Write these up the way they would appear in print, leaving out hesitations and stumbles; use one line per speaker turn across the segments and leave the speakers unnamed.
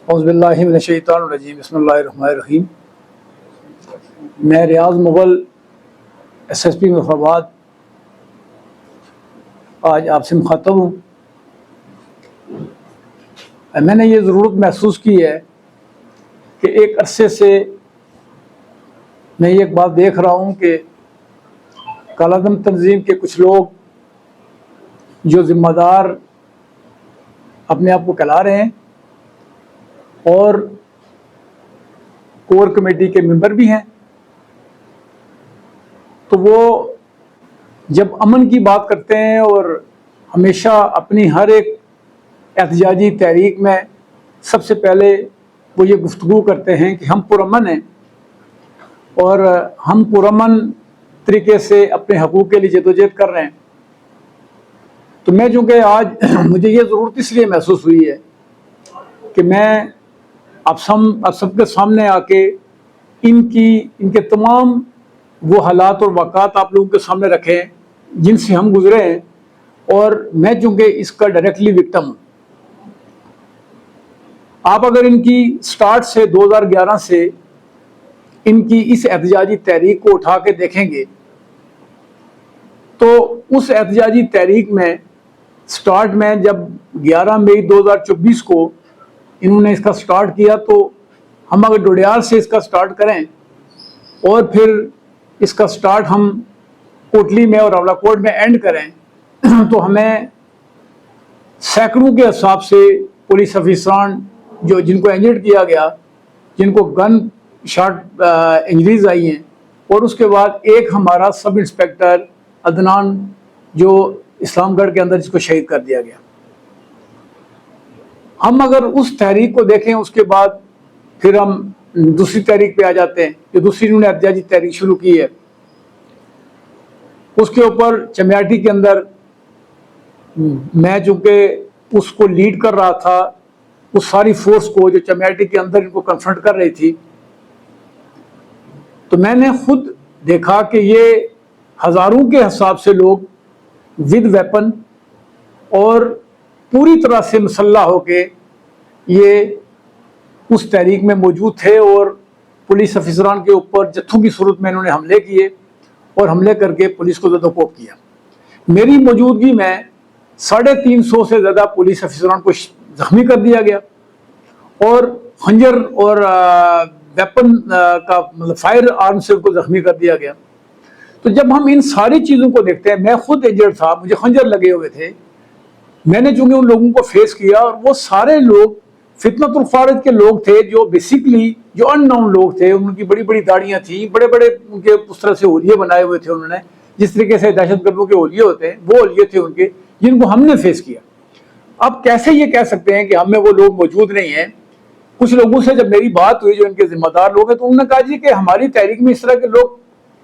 اعوذ باللہ من الشیطان الرجیم بسم اللہ الرحمن الرحیم۔ میں Riaz Mughal S S P Muzaffarabad آج آپ سے مخاطب ہوں۔ میں نے یہ ضرورت محسوس کی ہے کہ ایک عرصے سے میں یہ ایک بات دیکھ رہا ہوں کہ کالعدم تنظیم کے کچھ لوگ جو ذمہ دار اپنے آپ کو کہلا رہے ہیں اور کور کمیٹی کے ممبر بھی ہیں، تو وہ جب امن کی بات کرتے ہیں اور ہمیشہ اپنی ہر ایک احتجاجی تحریک میں سب سے پہلے وہ یہ گفتگو کرتے ہیں کہ ہم پرامن ہیں اور ہم پرامن طریقے سے اپنے حقوق کے لیے جدوجہد کر رہے ہیں، تو میں چونکہ آج مجھے یہ ضرورت اس لیے محسوس ہوئی ہے کہ میں آپ سب کے سامنے آ کے ان کے تمام وہ حالات اور واقعات آپ لوگوں کے سامنے رکھیں جن سے ہم گزرے ہیں، اور میں چونکہ اس کا ڈائریکٹلی وکٹم ہوں۔ آپ اگر ان کی سٹارٹ سے 2011 سے ان کی اس احتجاجی تحریک کو اٹھا کے دیکھیں گے تو اس احتجاجی تحریک میں سٹارٹ میں جب 11 مئی 2024 کو انہوں نے اس کا سٹارٹ کیا، تو ہم اگر ڈوڈیار سے اس کا سٹارٹ کریں اور پھر اس کا سٹارٹ ہم کوٹلی میں اور راولا کوٹ میں اینڈ کریں تو ہمیں سینکڑوں کے حساب سے پولیس افسران جن کو انجرڈ کیا گیا، جن کو گن شاٹ انجریز آئی ہیں، اور اس کے بعد ایک ہمارا سب انسپیکٹر عدنان جو اسلام گڑھ کے اندر جس کو شہید کر دیا گیا۔ ہم اگر اس تحریک کو دیکھیں اس کے بعد پھر ہم دوسری تحریک پہ آ جاتے ہیں جو دوسری انہوں نے احتجاجی تحریک شروع کی ہے۔ اس کے اوپر چمیاٹی کے اندر میں چونکہ اس کو لیڈ کر رہا تھا، اس ساری فورس کو جو چمیاٹی کے اندر ان کو کنفرنٹ کر رہی تھی، تو میں نے خود دیکھا کہ یہ ہزاروں کے حساب سے لوگ ود ویپن اور پوری طرح سے مسلح ہو کے یہ اس تحریک میں موجود تھے، اور پولیس افسران کے اوپر جتھوں کی صورت میں انہوں نے حملے کیے اور حملے کر کے پولیس کو زد و کوب کیا۔ میری موجودگی میں 350 سے زیادہ پولیس افسران کو زخمی کر دیا گیا، اور خنجر اور ویپن کا مطلب فائر آرم سے ان کو زخمی کر دیا گیا۔ تو جب ہم ان ساری چیزوں کو دیکھتے ہیں، میں خود انجرڈ تھا، مجھے خنجر لگے ہوئے تھے، میں نے چونکہ ان لوگوں کو فیس کیا، اور وہ سارے لوگ فتنۃ الخوارج کے لوگ تھے جو بیسیکلی جو ان نون لوگ تھے، ان کی بڑی بڑی داڑیاں تھیں، بڑے بڑے ان کے اس طرح سے اولیے بنائے ہوئے تھے، انہوں نے جس طریقے سے دہشت گردوں کے اولیے ہوتے ہیں وہ اولیے تھے ان کے، جن کو ہم نے فیس کیا۔ اب کیسے یہ کہہ سکتے ہیں کہ ہم میں وہ لوگ موجود نہیں ہیں؟ کچھ لوگوں سے جب میری بات ہوئی جو ان کے ذمہ دار لوگ ہیں، تو انہوں نے کہا جی کہ ہماری تحریک میں اس طرح کے لوگ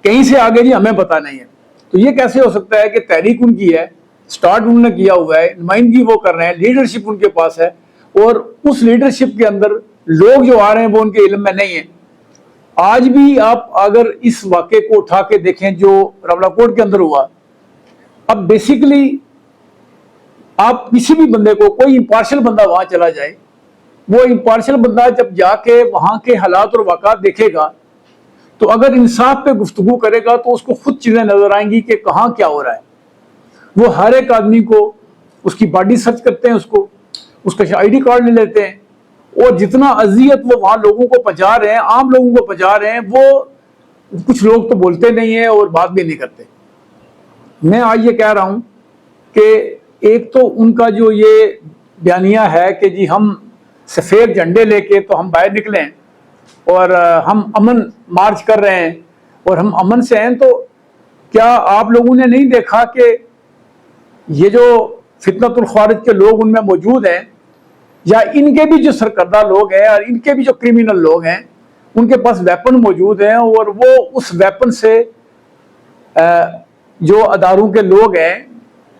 کہیں سے آگے جی ہمیں پتہ نہیں ہے۔ تو یہ کیسے ہو سکتا ہے کہ تحریک ان کی ہے، سٹارٹ انہوں نے کیا ہوا ہے، نمائندگی وہ کر رہے ہیں، لیڈرشپ ان کے پاس ہے، اور اس لیڈرشپ کے اندر لوگ جو آ رہے ہیں وہ ان کے علم میں نہیں ہیں۔ آج بھی آپ اگر اس واقعے کو اٹھا کے دیکھیں جو راولا کوٹ کے اندر ہوا، اب بیسیکلی آپ کسی بھی بندے کو، کوئی امپارشل بندہ وہاں چلا جائے، وہ امپارشل بندہ جب جا کے وہاں کے حالات اور واقعات دیکھے گا تو اگر انصاف پہ گفتگو کرے گا تو اس کو خود چیزیں نظر آئیں گی کہ کہاں کیا ہو رہا ہے۔ وہ ہر ایک آدمی کو اس کی باڈی سرچ کرتے ہیں، اس کا آئی ڈی کارڈ لے لیتے ہیں، اور جتنا اذیت وہ وہاں لوگوں کو پہنچا رہے ہیں، عام لوگوں کو پہنچا رہے ہیں، وہ کچھ لوگ تو بولتے نہیں ہیں اور بات بھی نہیں کرتے۔ میں آج یہ کہہ رہا ہوں کہ ایک تو ان کا جو یہ بیانیہ ہے کہ جی ہم سفید جھنڈے لے کے تو ہم باہر نکلیں اور ہم امن مارچ کر رہے ہیں اور ہم امن سے ہیں، تو کیا آپ لوگوں نے نہیں دیکھا کہ یہ جو فتنۃ الخوارج کے لوگ ان میں موجود ہیں، یا ان کے بھی جو سرکردہ لوگ ہیں اور ان کے بھی جو کرمنل لوگ ہیں، ان کے پاس ویپن موجود ہیں، اور وہ اس ویپن سے جو اداروں کے لوگ ہیں،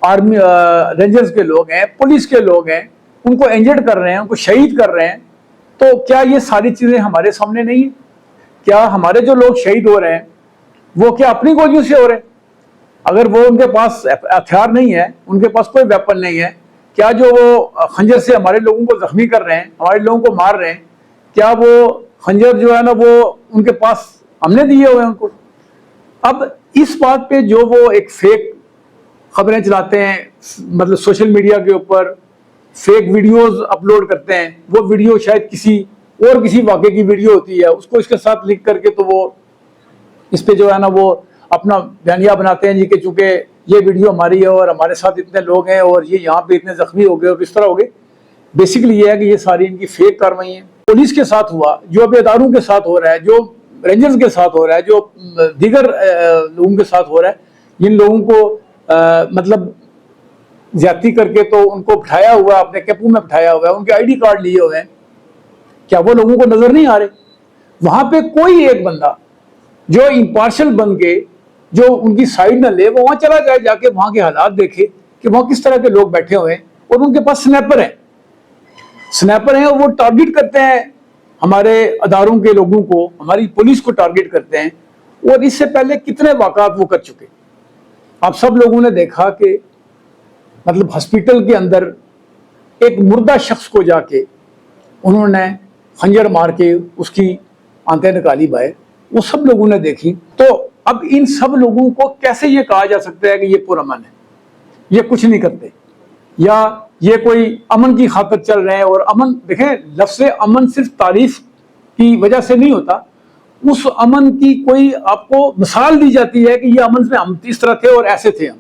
آرمی رینجرز کے لوگ ہیں، پولیس کے لوگ ہیں، ان کو انجرڈ کر رہے ہیں، ان کو شہید کر رہے ہیں۔ تو کیا یہ ساری چیزیں ہمارے سامنے نہیں ہیں؟ کیا ہمارے جو لوگ شہید ہو رہے ہیں وہ کیا اپنی گولیوں سے ہو رہے ہیں؟ اگر وہ ان کے پاس ہتھیار نہیں ہے، ان کے پاس کوئی ویپن نہیں ہے، کیا جو وہ خنجر سے ہمارے لوگوں کو زخمی کر رہے ہیں، ہمارے لوگوں کو مار رہے ہیں، کیا وہ خنجر جو ہے نا وہ ان کے پاس ہم نے دیے ہوئے ہیں ان کو؟ اب اس بات پہ جو وہ ایک فیک خبریں چلاتے ہیں، مطلب سوشل میڈیا کے اوپر فیک ویڈیوز اپلوڈ کرتے ہیں، وہ ویڈیو شاید کسی واقعے کی ویڈیو ہوتی ہے، اس کو اس کے ساتھ لنک کر کے تو وہ اس پہ جو ہے نا وہ اپنا بیانیہ بناتے ہیں جی کہ چونکہ یہ ویڈیو ہماری ہے اور ہمارے ساتھ اتنے لوگ ہیں اور یہ یہاں پہ اتنے زخمی ہو گئے اور کس طرح ہو گئے۔ بیسیکلی یہ ہے کہ یہ ساری ان کی فیک کاروائی ہیں۔ پولیس کے ساتھ ہوا، جو اب اداروں کے ساتھ ہو رہا ہے، جو رینجرز کے ساتھ ہو رہا ہے، جو دیگر لوگوں کے ساتھ ہو رہا ہے، جن لوگوں کو مطلب زیادتی کر کے تو ان کو بٹھایا ہوا، اپنے کیپو میں بٹھایا ہوا ہے، ان کے آئی ڈی کارڈ لیے ہوئے ہیں، کیا وہ لوگوں کو نظر نہیں آ رہے؟ وہاں پہ کوئی ایک بندہ جو امپارشل بن کے جو ان کی سائیڈ نہ لے، وہ وہاں چلا جائے، جا کے وہاں کے حالات دیکھے کہ وہاں کس طرح کے لوگ بیٹھے ہوئے ہیں، اور ان کے پاس سنیپر ہیں اور وہ ٹارگٹ کرتے ہیں ہمارے اداروں کے لوگوں کو، ہماری پولیس کو ٹارگٹ کرتے ہیں، اور اس سے پہلے کتنے واقعات وہ کر چکے۔ آپ سب لوگوں نے دیکھا کہ مطلب ہسپیٹل کے اندر ایک مردہ شخص کو جا کے انہوں نے خنجر مار کے اس کی آنتیں نکالی باہر، وہ سب لوگوں نے دیکھی۔ تو اب ان سب لوگوں کو کیسے یہ کہا جا سکتا ہے کہ یہ پرامن ہے، یہ کچھ نہیں کرتے، یا یہ کوئی امن کی خاطر چل رہے ہیں؟ اور امن، دیکھیں لفظ امن صرف تعریف کی وجہ سے نہیں ہوتا، اس امن کی کوئی آپ کو مثال دی جاتی ہے کہ یہ امن میں ہم اس طرح تھے اور ایسے تھے ہم۔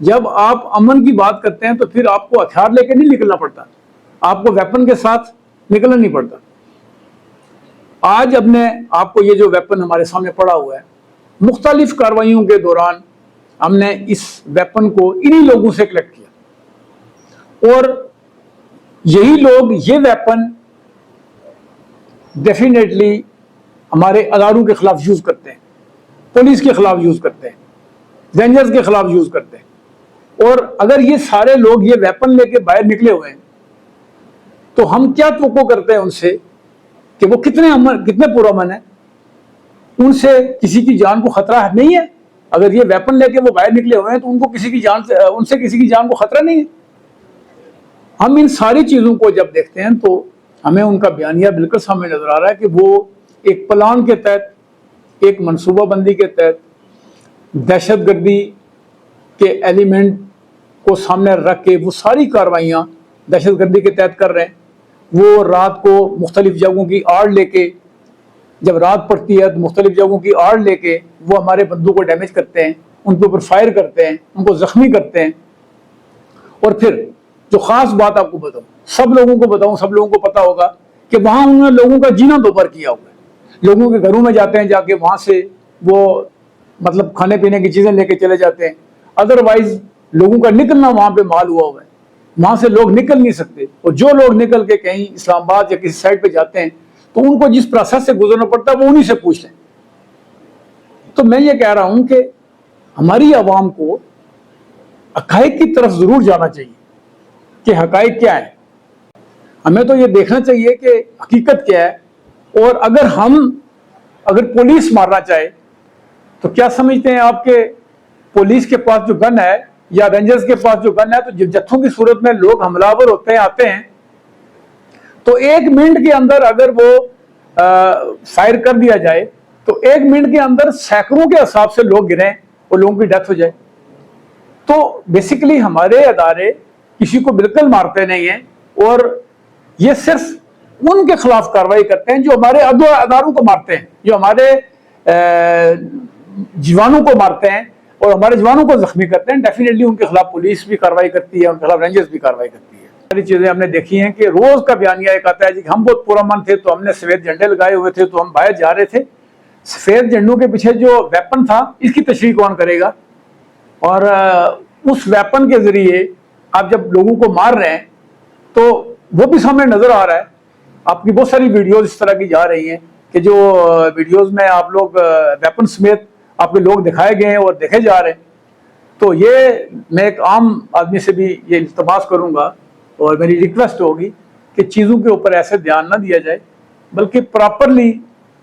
جب آپ امن کی بات کرتے ہیں تو پھر آپ کو ہتھیار لے کے نہیں نکلنا پڑتا، آپ کو ویپن کے ساتھ نکلنا نہیں پڑتا۔ آج اب نے آپ کو یہ جو ویپن ہمارے سامنے پڑا ہوا ہے، مختلف کاروائیوں کے دوران ہم نے اس ویپن کو انہی لوگوں سے کلیکٹ کیا، اور یہی لوگ یہ ویپن ڈیفینیٹلی ہمارے اداروں کے خلاف یوز کرتے ہیں، پولیس کے خلاف یوز کرتے ہیں، رینجرز کے خلاف یوز کرتے ہیں۔ اور اگر یہ سارے لوگ یہ ویپن لے کے باہر نکلے ہوئے ہیں تو ہم کیا توقع کرتے ہیں ان سے کہ وہ کتنے پرامن ہیں؟ ان سے کسی کی جان کو خطرہ نہیں ہے؟ اگر یہ ویپن لے کے وہ باہر نکلے ہوئے ہیں تو ان سے کسی کی جان کو خطرہ نہیں ہے؟ ہم ان ساری چیزوں کو جب دیکھتے ہیں تو ہمیں ان کا بیانیہ بالکل سامنے نظر آ رہا ہے کہ وہ ایک پلان کے تحت، ایک منصوبہ بندی کے تحت، دہشت گردی کے ایلیمنٹ کو سامنے رکھ کے وہ ساری کاروائیاں دہشت گردی کے تحت کر رہے ہیں۔ وہ رات کو مختلف جگہوں کی آڑ لے کے، جب رات پڑتی ہے تو مختلف جگہوں کی آڑ لے کے وہ ہمارے بندوں کو ڈیمیج کرتے ہیں، ان کے اوپر فائر کرتے ہیں، ان کو زخمی کرتے ہیں۔ اور پھر جو خاص بات آپ کو بتاؤں، سب لوگوں کو پتا ہوگا کہ وہاں انہوں نے لوگوں کا جینا دوپہر کیا ہوا ہے، لوگوں کے گھروں میں جاتے ہیں، جا کے وہاں سے وہ مطلب کھانے پینے کی چیزیں لے کے چلے جاتے ہیں۔ ادروائز لوگوں کا نکلنا وہاں پہ محال ہوا ہوا ہے، وہاں سے لوگ نکل نہیں سکتے، اور جو لوگ نکل کے کہیں اسلام آباد یا کسی سائڈ پہ جاتے ہیں تو ان کو جس پروسیس سے گزرنا پڑتا ہے وہ انہی سے پوچھ لیں۔ تو میں یہ کہہ رہا ہوں کہ ہماری عوام کو حقائق کی طرف ضرور جانا چاہیے کہ حقائق کیا ہے۔ ہمیں تو یہ دیکھنا چاہیے کہ حقیقت کیا ہے، اور اگر پولیس مارنا چاہے تو کیا سمجھتے ہیں آپ کہ پولیس کے پاس جو گن ہے یا رینجرز کے پاس جو گن ہے، تو جتھوں کی صورت میں لوگ حملہ آور ہوتے ہیں، آتے ہیں، تو 1 منٹ کے اندر اگر وہ فائر کر دیا جائے تو 1 منٹ کے اندر سینکڑوں کے حساب سے لوگ گریں اور لوگوں کی ڈیتھ ہو جائے۔ تو بیسیکلی ہمارے ادارے کسی کو بالکل مارتے نہیں ہیں، اور یہ صرف ان کے خلاف کارروائی کرتے ہیں جو ہمارے اداروں کو مارتے ہیں، جو ہمارے جوانوں کو مارتے ہیں اور ہمارے جوانوں کو زخمی کرتے ہیں۔ ڈیفینیٹلی ان کے خلاف پولیس بھی کارروائی کرتی ہے، ان کے خلاف رینجرز بھی کارروائی کرتی ہے۔ ساری چیزیں ہم نے دیکھی ہیں کہ روز کا بیانیہ ایک آتا ہے جی ہم بہت پرامن تھے تو ہم نے سفید جھنڈے لگائے ہوئے تھے تو ہم باہر جا رہے تھے۔ سفید جھنڈوں کے پیچھے جو ویپن تھا اس کی تشریح کون کرے گا؟ اور اس ویپن کے ذریعے آپ جب لوگوں کو مار رہے ہیں تو وہ بھی سامنے نظر آ رہا ہے۔ آپ کی بہت ساری ویڈیوز اس طرح کی جا رہی ہیں کہ جو ویڈیوز میں آپ لوگ ویپن سمیت آپ کے لوگ دکھائے گئے ہیں اور دیکھے جا رہے ہیں۔ تو یہ میں ایک عام آدمی سے بھی یہ التماس کروں گا اور میری ریکویسٹ ہوگی کہ چیزوں کے اوپر ایسے دھیان نہ دیا جائے، بلکہ پراپرلی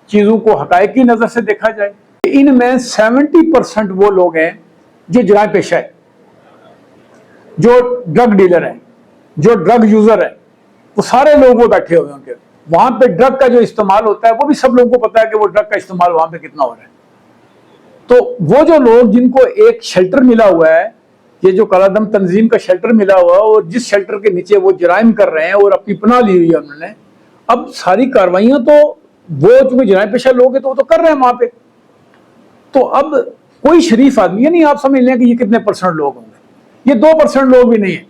چیزوں کو حقائق کی نظر سے دیکھا جائے۔ ان میں 70% وہ لوگ ہیں جو جرائم پیشہ ہے، جو ڈرگ ڈیلر ہیں، جو ڈرگ یوزر ہیں وہ سارے لوگ وہ بیٹھے ہوئے ہیں ان کے وہاں پہ ڈرگ کا جو استعمال ہوتا ہے وہ بھی سب لوگوں کو پتا ہے کہ وہ ڈرگ کا استعمال وہاں پہ کتنا ہو رہا ہے. تو وہ جو لوگ جن کو ایک شیلٹر ملا ہوا ہے, یہ جو کالا دم تنظیم کا شیلٹر ملا ہوا ہے, اور جس شیلٹر کے نیچے وہ جرائم کر رہے ہیں اور اپنی پناہ لی ہوئی ہے انہوں نے, اب ساری کاروائیاں تو وہ چونکہ جرائم پیشہ لوگ ہیں تو وہ تو کر رہے ہیں وہاں پہ. تو اب کوئی شریف آدمی ہے نہیں, آپ سمجھ لیں کہ یہ کتنے پرسنٹ لوگ ہوں گے, یہ 2% لوگ بھی نہیں ہیں,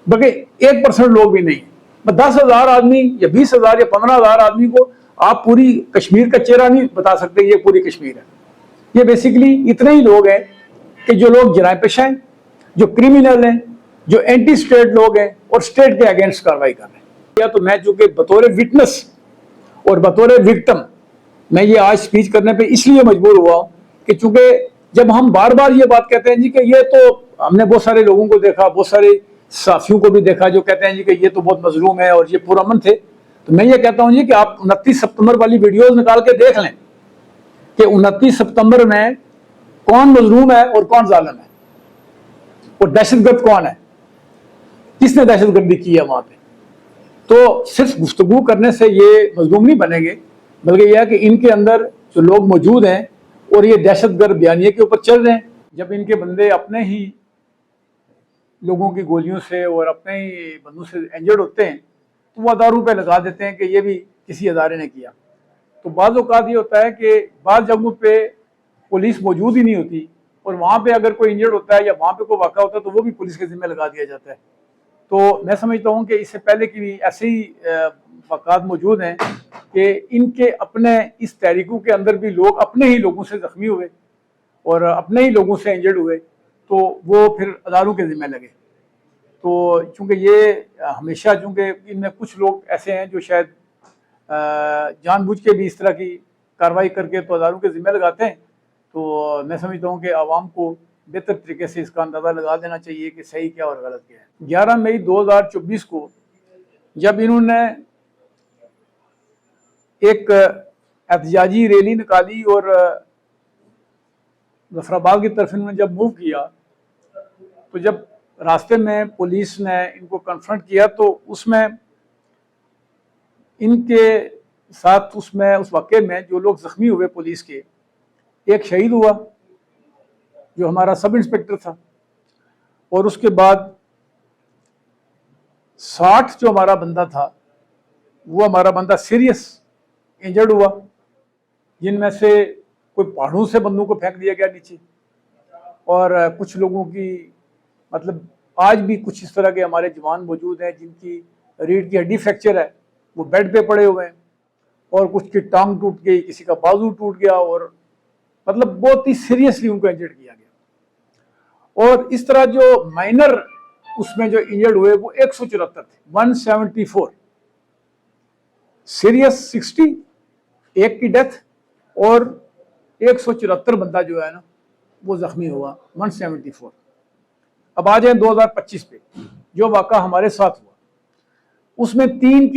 بلکہ 1% لوگ بھی نہیں ہیں. 10,000 آدمی یا 20,000 یا 15,000 آدمی کو آپ پوری کشمیر کا چہرہ نہیں بتا سکتے یہ پوری کشمیر ہے. یہ بیسیکلی اتنے ہی لوگ ہیں کہ جو لوگ جرائم پیشہ ہیں, جو کرمنل ہیں, جو اینٹی اسٹیٹ لوگ ہیں اور اسٹیٹ کے اگینسٹ کاروائی کر رہے ہیں. یا تو میں چونکہ بطور وٹنس اور بطور وکٹم میں یہ آج سپیچ کرنے پہ اس لیے مجبور ہوا ہوں کہ چونکہ جب ہم بار بار یہ بات کہتے ہیں جی کہ یہ تو ہم نے بہت سارے لوگوں کو دیکھا, بہت سارے صحافیوں کو بھی دیکھا جو کہتے ہیں جی کہ یہ تو بہت مظلوم ہے اور یہ پرامن تھے, تو میں یہ کہتا ہوں جی کہ آپ 29 سپتمبر والی ویڈیوز نکال کے دیکھ لیں کہ 29 سپتمبر میں کون مظلوم ہے اور کون ظالم ہے, اور دہشت گرد کون ہے, کس نے دہشت گردی کی ہے وہاں پہ. تو صرف گفتگو کرنے سے یہ مظلوم نہیں بنیں گے, بلکہ یہ ہے کہ ان کے اندر جو لوگ موجود ہیں اور یہ دہشت گرد بیانیے کے اوپر چل رہے ہیں. جب ان کے بندے اپنے ہی لوگوں کی گولیوں سے اور اپنے ہی بندوں سے انجرڈ ہوتے ہیں تو وہ اداروں پہ لگا دیتے ہیں کہ یہ بھی کسی ادارے نے کیا. تو بعض اوقات یہ ہوتا ہے کہ بعض جگہوں پہ پولیس موجود ہی نہیں ہوتی, اور وہاں پہ اگر کوئی انجرڈ ہوتا ہے یا وہاں پہ کوئی واقعہ ہوتا ہے تو وہ بھی پولیس کے ذمہ لگا دیا جاتا ہے. تو میں سمجھتا ہوں کہ اس سے پہلے کی بھی ایسے ہی واقعات موجود ہیں کہ ان کے اپنے اس تحریکوں کے اندر بھی لوگ اپنے ہی لوگوں سے زخمی ہوئے اور اپنے ہی لوگوں سے انجرڈ ہوئے, تو وہ پھر اداروں کے ذمہ لگے. تو چونکہ یہ ہمیشہ چونکہ ان میں کچھ لوگ ایسے ہیں جو شاید جان بوجھ کے بھی اس طرح کی کارروائی کر کے تو اداروں کے ذمہ لگاتے ہیں, تو میں سمجھتا ہوں کہ عوام کو بہتر طریقے سے اس کا اندازہ لگا دینا چاہیے کہ صحیح کیا اور غلط کیا ہے. 11 مئی 2024 کو جب انہوں نے ایک احتجاجی ریلی نکالی اور ظفر آباد کی طرف انہوں نے جب موو کیا, تو جب راستے میں پولیس نے ان کو کنفرنٹ کیا تو اس میں ان کے ساتھ اس واقعے میں جو لوگ زخمی ہوئے پولیس کے, ایک شہید ہوا جو ہمارا سب انسپیکٹر تھا, اور اس کے بعد 60 جو ہمارا بندہ تھا وہ ہمارا بندہ سیریس انجرڈ ہوا, جن میں سے کوئی پہاڑوں سے بندوں کو پھینک دیا گیا نیچے, اور کچھ لوگوں کی مطلب آج بھی کچھ اس طرح کے ہمارے جوان موجود ہیں جن کی ریڑھ کی ہڈی فریکچر ہے, وہ بیڈ پہ پڑے ہوئے ہیں, اور کچھ کی ٹانگ ٹوٹ گئی, کسی کا بازو ٹوٹ گیا, اور مطلب بہت ہی سیریسلی ان کو انجرڈ کیا گیا. اور اس طرح جو مائنر اس میں جو انجرڈ ہوئے وہ 174 تھے, 174, سیریس 60, ایک کی ڈیتھ, اور 174 بندہ جو ہے نا وہ زخمی ہوا, 174. اب آ جائیں 2025 پہ جو واقعہ ہمارے ساتھ ہوا, اس میں 3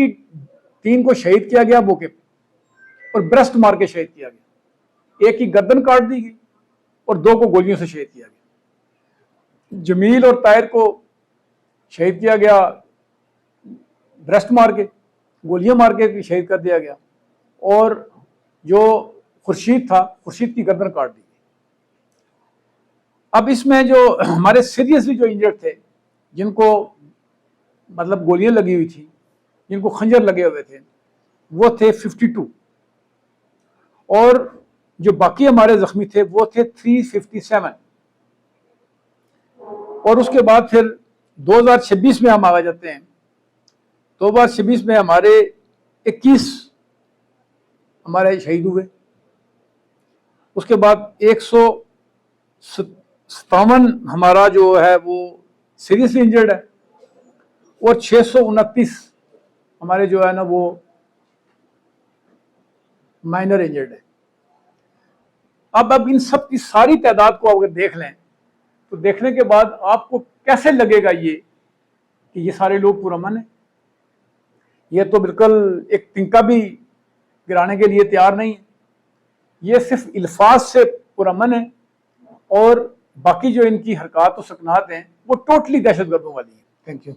کو شہید کیا گیا موقع پہ اور بریسٹ مار کے شہید کیا گیا, ایک کی گردن کاٹ دی گئی اور 2 کو گولیوں سے شہید کیا گیا. جمیل اور طاہر کو شہید کیا گیا بریسٹ مار کے, گولیاں مار کے شہید کر دیا گیا, اور جو خورشید تھا, خورشید کی گردن کاٹ دی گئی. اب اس میں جو ہمارے سیریسلی جو انجرڈ تھے, جن کو مطلب گولیاں لگی ہوئی تھی, جن کو خنجر لگے ہوئے تھے, وہ تھے 52, اور جو باقی ہمارے زخمی تھے وہ تھے 357. اور اس کے بعد پھر 2026 میں ہم آ جاتے ہیں. 2026 میں ہمارے 21 ہمارے شہید ہوئے, اس کے بعد 157 ہمارا جو ہے وہ سیریسلی انجرڈ ہے, اور 629 ہمارے جو ہے نا وہ مائنر انجرڈ ہے. اب ان سب کی ساری تعداد کو اگر دیکھ لیں تو دیکھنے کے بعد آپ کو کیسے لگے گا یہ کہ یہ سارے لوگ پرامن ہیں؟ یہ تو بالکل ایک تنکا بھی گرانے کے لیے تیار نہیں ہے. یہ صرف الفاظ سے پرامن ہے, اور باقی جو ان کی حرکات و سکنات ہیں وہ ٹوٹلی دہشت گردوں والی ہیں. Thank you.